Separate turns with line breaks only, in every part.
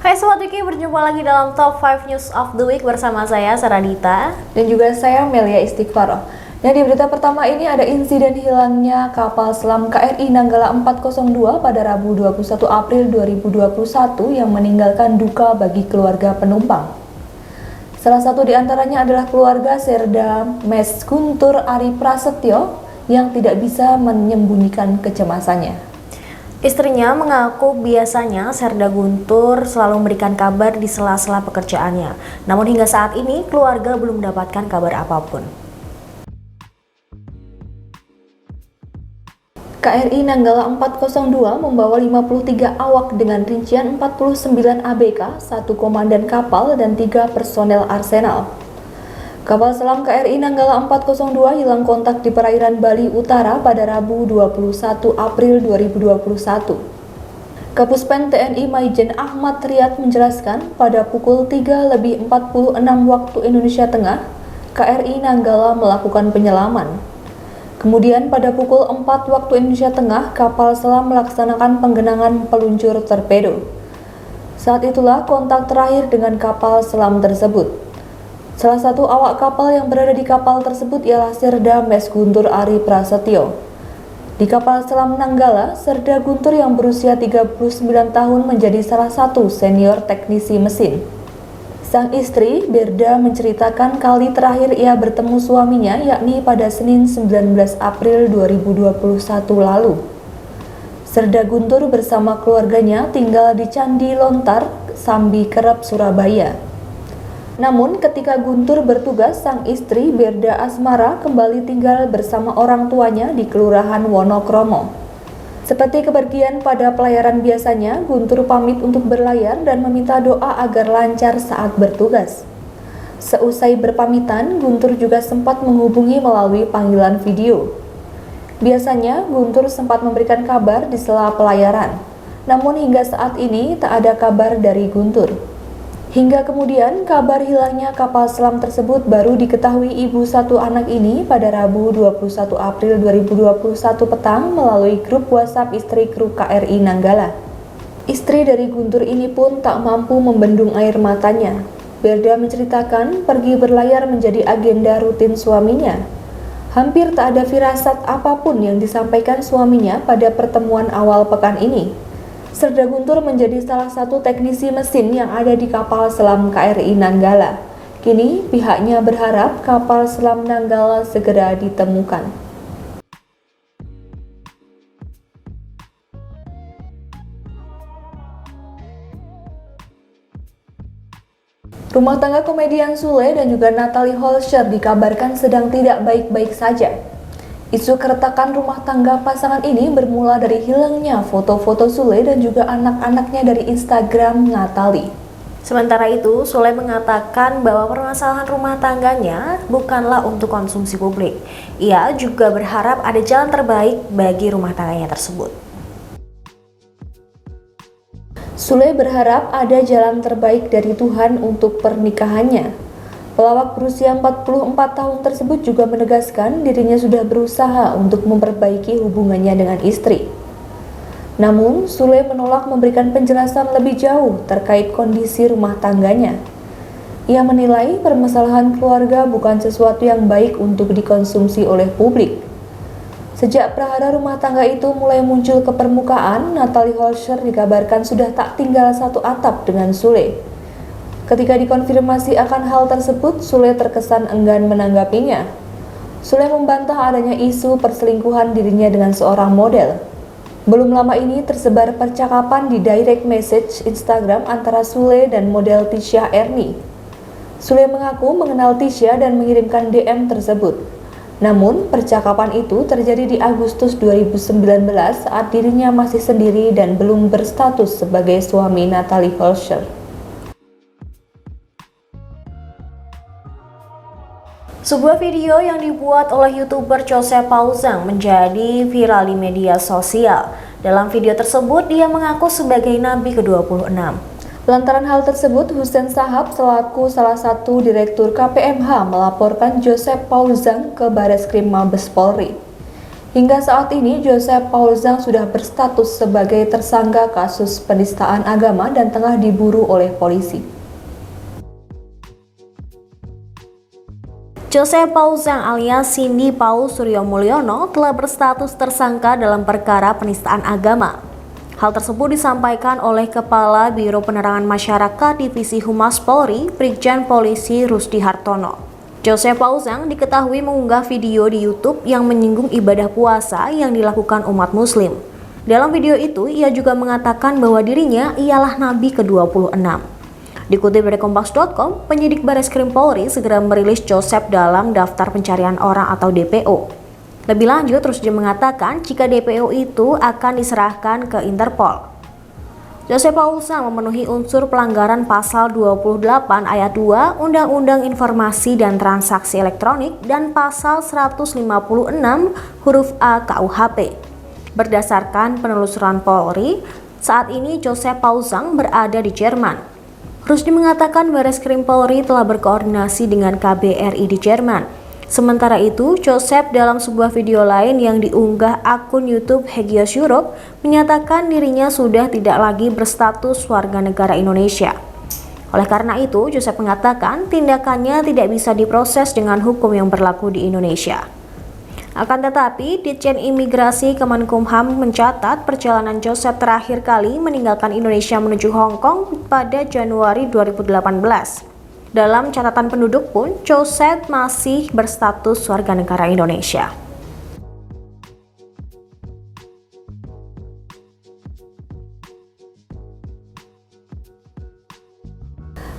Hai Sobat Wiki, berjumpa lagi dalam Top 5 News of the Week bersama saya, Saradita.
Dan juga saya, Melia Istighfaroh. Dan di berita pertama ini ada insiden hilangnya kapal selam KRI Nanggala 402 pada Rabu 21 April 2021 yang meninggalkan duka bagi keluarga penumpang. Salah satu di antaranya adalah keluarga Serda Mes Guntur Ari Prasetyo yang tidak bisa menyembunyikan kecemasannya.
Istrinya mengaku biasanya Serda Guntur selalu memberikan kabar di sela-sela pekerjaannya. Namun hingga saat ini keluarga belum mendapatkan kabar apapun.
KRI Nanggala 402 membawa 53 awak dengan rincian 49 ABK, 1 komandan kapal, dan 3 personel Arsenal. Kapal selam KRI Nanggala 402 hilang kontak di perairan Bali Utara pada Rabu 21 April 2021. Kapuspen TNI Maijen Ahmad Riyad menjelaskan pada pukul 3:46 waktu Indonesia Tengah, KRI Nanggala melakukan penyelaman. Kemudian pada pukul 4 waktu Indonesia Tengah, kapal selam melaksanakan penggenangan peluncur torpedo. Saat itulah kontak terakhir dengan kapal selam tersebut. Salah satu awak kapal yang berada di kapal tersebut ialah Serda Mes Guntur Ari Prasetyo. Di kapal selam Nanggala, Serda Guntur yang berusia 39 tahun menjadi salah satu senior teknisi mesin. Sang istri, Berda, menceritakan kali terakhir ia bertemu suaminya yakni pada Senin 19 April 2021 lalu. Serda Guntur bersama keluarganya tinggal di Candi Lontar, Sambi Kerep, Surabaya. Namun ketika Guntur bertugas, sang istri Berda Asmara kembali tinggal bersama orang tuanya di Kelurahan Wonokromo. Seperti kepergian pada pelayaran biasanya, Guntur pamit untuk berlayar dan meminta doa agar lancar saat bertugas. Seusai berpamitan, Guntur juga sempat menghubungi melalui panggilan video. Biasanya, Guntur sempat memberikan kabar di sela pelayaran. Namun hingga saat ini tak ada kabar dari Guntur. Hingga kemudian kabar hilangnya kapal selam tersebut baru diketahui ibu satu anak ini pada Rabu 21 April 2021 petang melalui grup WhatsApp istri kru KRI Nanggala. Istri dari Guntur ini pun tak mampu membendung air matanya. Berda menceritakan pergi berlayar menjadi agenda rutin suaminya. Hampir tak ada firasat apapun yang disampaikan suaminya pada pertemuan awal pekan ini. Serda Guntur menjadi salah satu teknisi mesin yang ada di kapal selam KRI Nanggala. Kini pihaknya berharap kapal selam Nanggala segera ditemukan. Rumah tangga komedian Sule dan juga Natalie Holscher dikabarkan sedang tidak baik-baik saja. Isu keretakan rumah tangga pasangan ini bermula dari hilangnya foto-foto Sule dan juga anak-anaknya dari Instagram Natalie.
Sementara itu, Sule mengatakan bahwa permasalahan rumah tangganya bukanlah untuk konsumsi publik. Ia juga berharap ada jalan terbaik bagi rumah tangganya tersebut.
Sule berharap ada jalan terbaik dari Tuhan untuk pernikahannya. Pelawak berusia 44 tahun tersebut juga menegaskan dirinya sudah berusaha untuk memperbaiki hubungannya dengan istri. Namun, Sule menolak memberikan penjelasan lebih jauh terkait kondisi rumah tangganya. Ia menilai permasalahan keluarga bukan sesuatu yang baik untuk dikonsumsi oleh publik. Sejak prahara rumah tangga itu mulai muncul ke permukaan, Natalie Holscher dikabarkan sudah tak tinggal satu atap dengan Sule. Ketika dikonfirmasi akan hal tersebut, Sule terkesan enggan menanggapinya. Sule membantah adanya isu perselingkuhan dirinya dengan seorang model. Belum lama ini tersebar percakapan di direct message Instagram antara Sule dan model Tisha Ernie. Sule mengaku mengenal Tisha dan mengirimkan DM tersebut. Namun, percakapan itu terjadi di Agustus 2019 saat dirinya masih sendiri dan belum berstatus sebagai suami Natalie Holscher.
Sebuah video yang dibuat oleh YouTuber Joseph Pauzang menjadi viral di media sosial. Dalam video tersebut, dia mengaku sebagai Nabi ke-26.
Lantaran hal tersebut, Hussein Sahab selaku salah satu direktur KPMH melaporkan Joseph Pauzang ke Bareskrim Mabes Polri. Hingga saat ini, Joseph Paul Zhang sudah berstatus sebagai tersangka kasus penistaan agama dan tengah diburu oleh polisi.
Joseph Paul Zhang alias Cindy Paul Suryo Mulyono telah berstatus tersangka dalam perkara penistaan agama. Hal tersebut disampaikan oleh Kepala Biro Penerangan Masyarakat Divisi Humas Polri, Brigjen Polisi Rusdi Hartono. Joseph Paul Zhang diketahui mengunggah video di YouTube yang menyinggung ibadah puasa yang dilakukan umat muslim. Dalam video itu, ia juga mengatakan bahwa dirinya ialah Nabi ke-26. Dikutip dari Kompas.com, penyidik Bareskrim Polri segera merilis Joseph dalam daftar pencarian orang atau DPO. Lebih lanjut, Rusdi mengatakan jika DPO itu akan diserahkan ke Interpol. Joseph Paul Zhang memenuhi unsur pelanggaran pasal 28 ayat 2 Undang-Undang Informasi dan Transaksi Elektronik dan pasal 156 huruf A KUHP. Berdasarkan penelusuran Polri, saat ini Joseph Paul Zhang berada di Jerman. Rusdi mengatakan Bareskrim Polri telah berkoordinasi dengan KBRI di Jerman. Sementara itu, Joseph dalam sebuah video lain yang diunggah akun YouTube Hagios Europe menyatakan dirinya sudah tidak lagi berstatus warga negara Indonesia. Oleh karena itu, Joseph mengatakan tindakannya tidak bisa diproses dengan hukum yang berlaku di Indonesia. Akan tetapi, Ditjen Imigrasi Kemenkumham mencatat perjalanan Joseph terakhir kali meninggalkan Indonesia menuju Hong Kong pada Januari 2018. Dalam catatan penduduk pun, Joseph masih berstatus warga negara Indonesia.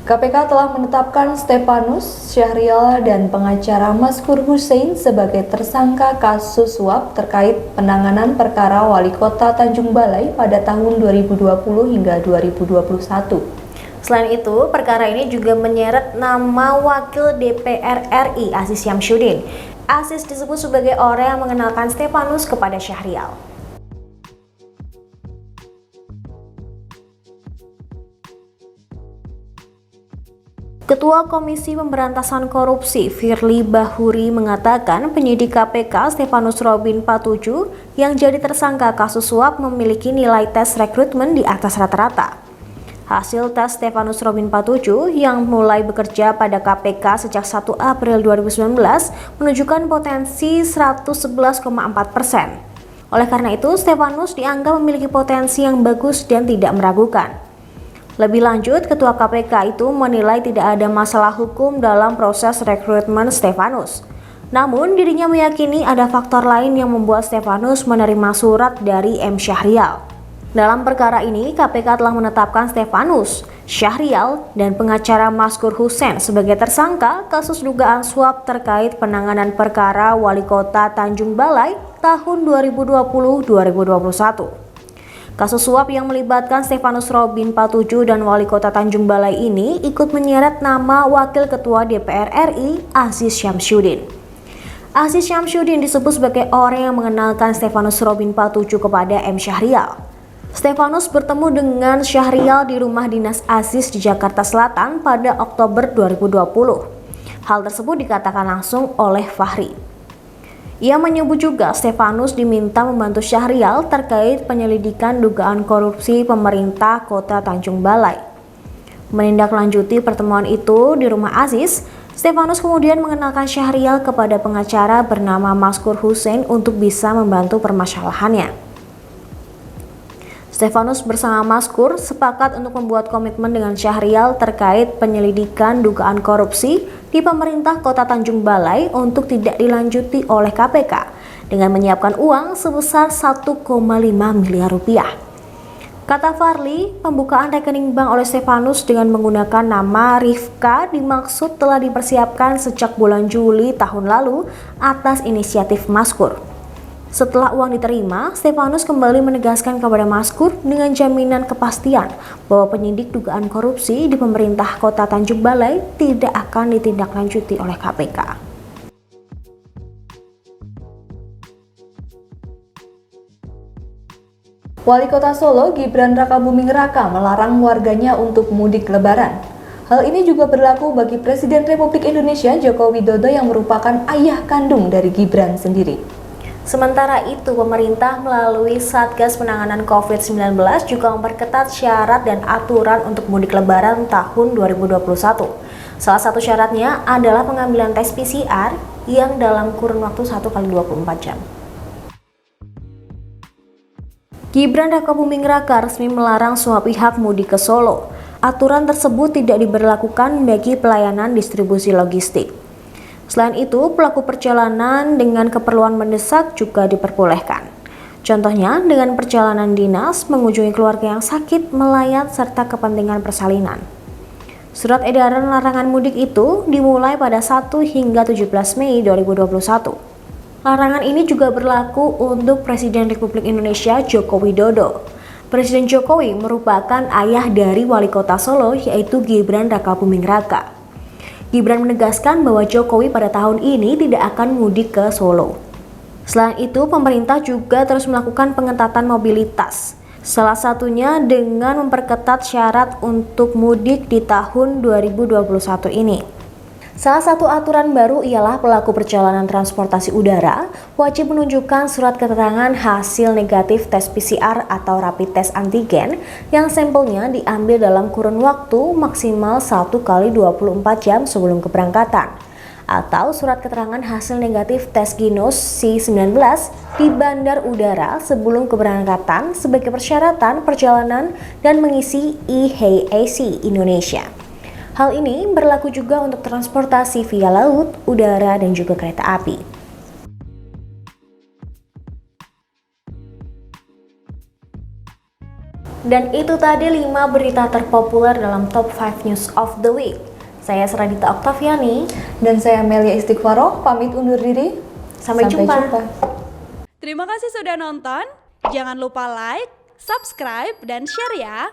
KPK telah menetapkan Stefanus Syahrial dan pengacara Maskur Hussein sebagai tersangka kasus suap terkait penanganan perkara Wali Kota Tanjung Balai pada tahun 2020 hingga 2021.
Selain itu, perkara ini juga menyeret nama Wakil DPR RI Aziz Syamsuddin. Aziz disebut sebagai orang yang mengenalkan Stefanus kepada Syahrial. Ketua Komisi Pemberantasan Korupsi Firly Bahuri mengatakan penyidik KPK Stefanus Robin Patuju yang jadi tersangka kasus suap memiliki nilai tes rekrutmen di atas rata-rata. Hasil tes Stefanus Robin Patuju yang mulai bekerja pada KPK sejak 1 April 2019 menunjukkan potensi 111,4%. Oleh karena itu, Stefanus dianggap memiliki potensi yang bagus dan tidak meragukan. Lebih lanjut, Ketua KPK itu menilai tidak ada masalah hukum dalam proses rekrutmen Stefanus. Namun, dirinya meyakini ada faktor lain yang membuat Stefanus menerima surat dari M. Syahrial. Dalam perkara ini, KPK telah menetapkan Stefanus, Syahrial, dan pengacara Maskur Hussein sebagai tersangka kasus dugaan suap terkait penanganan perkara Wali Kota Tanjung Balai tahun 2020-2021. Kasus suap yang melibatkan Stefanus Robin Patuju dan Wali Kota Tanjung Balai ini ikut menyeret nama Wakil Ketua DPR RI Aziz Syamsuddin. Aziz Syamsuddin disebut sebagai orang yang mengenalkan Stefanus Robin Patuju kepada M. Syahrial. Stefanus bertemu dengan Syahrial di rumah dinas Aziz di Jakarta Selatan pada Oktober 2020. Hal tersebut dikatakan langsung oleh Fahri. Ia menyebut juga Stefanus diminta membantu Syahrial terkait penyelidikan dugaan korupsi pemerintah Kota Tanjung Balai. Menindaklanjuti pertemuan itu di rumah Aziz, Stefanus kemudian mengenalkan Syahrial kepada pengacara bernama Maskur Hussein untuk bisa membantu permasalahannya. Stefanus bersama Maskur sepakat untuk membuat komitmen dengan Syahrial terkait penyelidikan dugaan korupsi di pemerintah Kota Tanjung Balai untuk tidak dilanjuti oleh KPK dengan menyiapkan uang sebesar 1,5 miliar rupiah. Kata Farli, pembukaan rekening bank oleh Stefanus dengan menggunakan nama Rifka dimaksud telah dipersiapkan sejak bulan Juli tahun lalu atas inisiatif Maskur. Setelah uang diterima, Stefanus kembali menegaskan kepada Maskur dengan jaminan kepastian bahwa penyidik dugaan korupsi di pemerintah Kota Tanjung Balai tidak akan ditindaklanjuti oleh KPK.
Wali Kota Solo Gibran Rakabuming Raka melarang warganya untuk mudik lebaran. Hal ini juga berlaku bagi Presiden Republik Indonesia Joko Widodo yang merupakan ayah kandung dari Gibran sendiri.
Sementara itu, pemerintah melalui Satgas Penanganan COVID-19 juga memperketat syarat dan aturan untuk mudik lebaran tahun 2021. Salah satu syaratnya adalah pengambilan tes PCR yang dalam kurun waktu 1 kali 24 jam. Gibran Rakabuming Raka resmi melarang semua pihak mudik ke Solo. Aturan tersebut tidak diberlakukan bagi pelayanan distribusi logistik. Selain itu, pelaku perjalanan dengan keperluan mendesak juga diperbolehkan. Contohnya, dengan perjalanan dinas, mengunjungi keluarga yang sakit, melayat, serta kepentingan persalinan. Surat edaran larangan mudik itu dimulai pada 1 hingga 17 Mei 2021. Larangan ini juga berlaku untuk Presiden Republik Indonesia Joko Widodo. Presiden Jokowi merupakan ayah dari Wali Kota Solo, yaitu Gibran Rakabuming Raka. Gibran menegaskan bahwa Jokowi pada tahun ini tidak akan mudik ke Solo. Selain itu, pemerintah juga terus melakukan pengetatan mobilitas. Salah satunya dengan memperketat syarat untuk mudik di tahun 2021 ini. Salah satu aturan baru ialah pelaku perjalanan transportasi udara wajib menunjukkan surat keterangan hasil negatif tes PCR atau rapid test antigen yang sampelnya diambil dalam kurun waktu maksimal 1 kali 24 jam sebelum keberangkatan, atau surat keterangan hasil negatif tes Ginos C19 di bandar udara sebelum keberangkatan sebagai persyaratan perjalanan dan mengisi e-HAC Indonesia. Hal ini berlaku juga untuk transportasi via laut, udara, dan juga kereta api. Dan itu tadi 5 berita terpopuler dalam Top 5 News of the Week. Saya Seradita Oktaviani.
Dan saya Melia Istighfaroh, pamit undur diri.
Sampai jumpa.
Terima kasih sudah nonton. Jangan lupa like, subscribe, dan share ya.